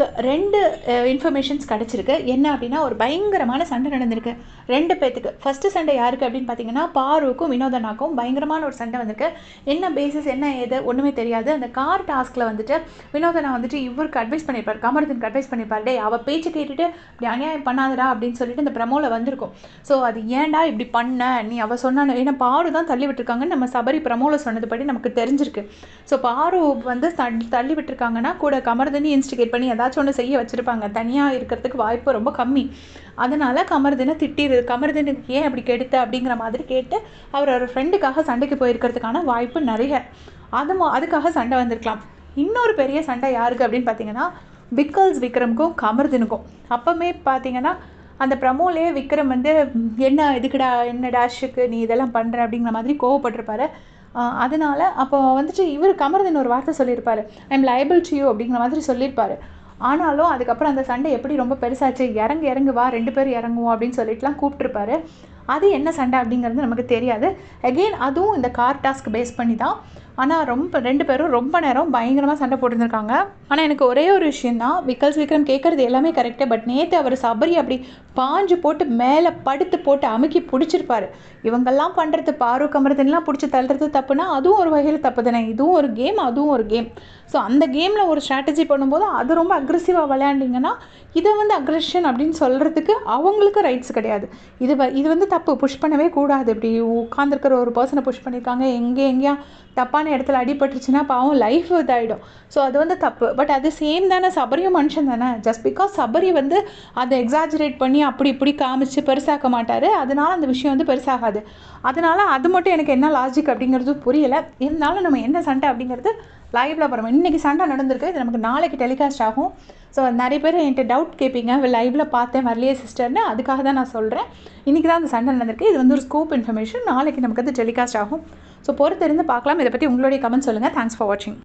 நமக்கு 2 இன்ஃபர்மேஷன்ஸ் கிடச்சிருக்கு. என்ன அப்படின்னா, ஒரு பயங்கரமான சண்டை நடந்திருக்கு 2 பேத்துக்கு. ஃபஸ்ட்டு சண்டை யாருக்கு அப்படின்னு பார்த்தீங்கன்னா, பாருக்கும் வினோதனாக்கும் பயங்கரமான ஒரு சண்டை வந்திருக்கு. என்ன பேசிஸ் என்ன ஏது ஒன்றுமே தெரியாது. அந்த கார் டாஸ்கில் வந்துட்டு வினோதனா வந்துட்டு இவருக்கு அட்வைஸ் பண்ணியிருப்பார், கமருதீனுக்கு அட்வைஸ் பண்ணியிருப்பார், டே அவள் பேச்சு கேட்டுட்டு இப்படி அநியாயம் பண்ணாதடா அப்படின்னு சொல்லிட்டு இந்த ப்ரமோவில் வந்திருக்கும். ஸோ அது ஏன்டா இப்படி பண்ண நீ அவள் சொன்னான்னு, ஏன்னா பாரு தான் தள்ளி விட்டுருக்காங்கன்னு நம்ம சபரி ப்ரமோவில் சொன்னதுபடி நமக்கு தெரிஞ்சிருக்கு. ஸோ பாரு வந்து தள்ளி விட்டுருக்காங்கன்னா கூட கமருதீனை இன்ஸ்டிகேட் பண்ணி ஏதாச்சும் ஒன்று செய்ய வச்சுருப்பாங்க. தனியாக இருக்கிறதுக்கு வாய்ப்பு ரொம்ப கம்மி. அதனால் கமருதீனை கமருதீனுக்கு ஏன் அப்படி கெடுத்த அப்படிங்கிற மாதிரி கேட்டு அவர் ஒரு ஃப்ரெண்டுக்காக சண்டைக்கு போயிருக்கிறதுக்கான வாய்ப்பு நிறைய. அதுக்காக சண்டை வந்திருக்கலாம். இன்னொரு பெரிய சண்டை யாருக்கு அப்படின்னு பார்த்தீங்கன்னா, விக்ரமுக்கும் கமருதீனுக்கும். அப்போவுமே பார்த்தீங்கன்னா அந்த ப்ரமோலேயே விக்ரம் வந்து என்ன இதுக்குடா என்ன டேஷுக்கு நீ இதெல்லாம் பண்ணுற அப்படிங்கிற மாதிரி கோவப்பட்டிருப்பாரு. அதனால் அப்போ வந்துட்டு இவர் கமருதீன் ஒரு வார்த்தை சொல்லியிருப்பார், I am liable to you அப்படிங்கிற மாதிரி சொல்லியிருப்பார். ஆனாலும் அதுக்கப்புறம் அந்த சண்டை எப்படி ரொம்ப பெருசாச்சு, இறங்கு வா 2 பேரும் இறங்குவோம் அப்படின்னு சொல்லிட்டுலாம் கூப்பிட்ருப்பாரு. அது என்ன சண்டை அப்படிங்கிறது நமக்கு தெரியாது. அகெயின் அதுவும் இந்த கார் டாஸ்க் பேஸ் பண்ணி தான். ஆனால் 2 பேரும் ரொம்ப நேரம் பயங்கரமாக சண்டை போட்டுருந்துருக்காங்க. ஆனால் எனக்கு ஒரே ஒரு விஷயந்தான், விக்ரம் கேட்குறது எல்லாமே கரெக்டு. பட் நேற்று அவர் சபரி அப்படி பாஞ்சு போட்டு மேலே படுத்து போட்டு அமுக்கி பிடிச்சிருப்பார். இவங்கெல்லாம் பண்ணுறது பாரு கமருதீன்லாம் பிடிச்சி தள்ளுறது தப்புனா அதுவும் ஒரு வகையில் தப்பு தானே. இதுவும் ஒரு கேம், அதுவும் ஒரு கேம். ஸோ அந்த கேமில் ஒரு ஸ்ட்ராட்டஜி பண்ணும்போது அது ரொம்ப அக்ரெசிவாக விளையாண்டிங்கன்னா இதை வந்து அக்ரெஷன் அப்படின்னு சொல்கிறதுக்கு அவங்களுக்கு ரைட்ஸ் கிடையாது. இது வந்து தப்பு, புஷ் பண்ணவே கூடாது. இப்படி உட்காந்துருக்கிற ஒரு பர்சனை புஷ் பண்ணியிருக்காங்க, எங்கேயா தப்பான இடத்துல அடிபட்டுருச்சுன்னா பாவம் லைஃப் இதாகிடும். ஸோ அது வந்து தப்பு. பட் அது சேம் தானே, சபரியும் மனுஷன் தானே. ஜஸ்ட் பிகாஸ் சபரி வந்து அதை எக்ஸாஜரேட் பண்ணி அப்படி இப்படி காமிச்சு பெருசாக்க மாட்டார், அதனால அந்த விஷயம் வந்து பெருசாகாது. அதனால அது மட்டும் எனக்கு என்ன லாஜிக் அப்படிங்கிறது புரியலை. இருந்தாலும் நம்ம என்ன சண்டை அப்படிங்கிறது லைவில் போகிறோம். இன்றைக்கி சண்டை நடந்திருக்கு, இது நமக்கு நாளைக்கு டெலிகாஸ்ட் ஆகும். ஸோ நிறைய பேர் என்கிட்ட டவுட் கேட்பீங்க, லைவில் பார்த்தேன் வரலையே சிஸ்டர்னு. அதுக்காக தான் நான் சொல்கிறேன். இன்றைக்கி தான் அந்த சண்டை நடந்திருக்கு. இது வந்து ஒரு ஸ்கூப் இன்ஃபர்மேஷன். நாளைக்கு நமக்கு அது டெலிகாஸ்ட் ஆகும். ஸோ பொறுத்திருந்து பார்க்கலாம். இதை பற்றி உங்களுடைய கமெண்ட் சொல்லுங்கள். தேங்க்ஸ் ஃபார் வாட்சிங்.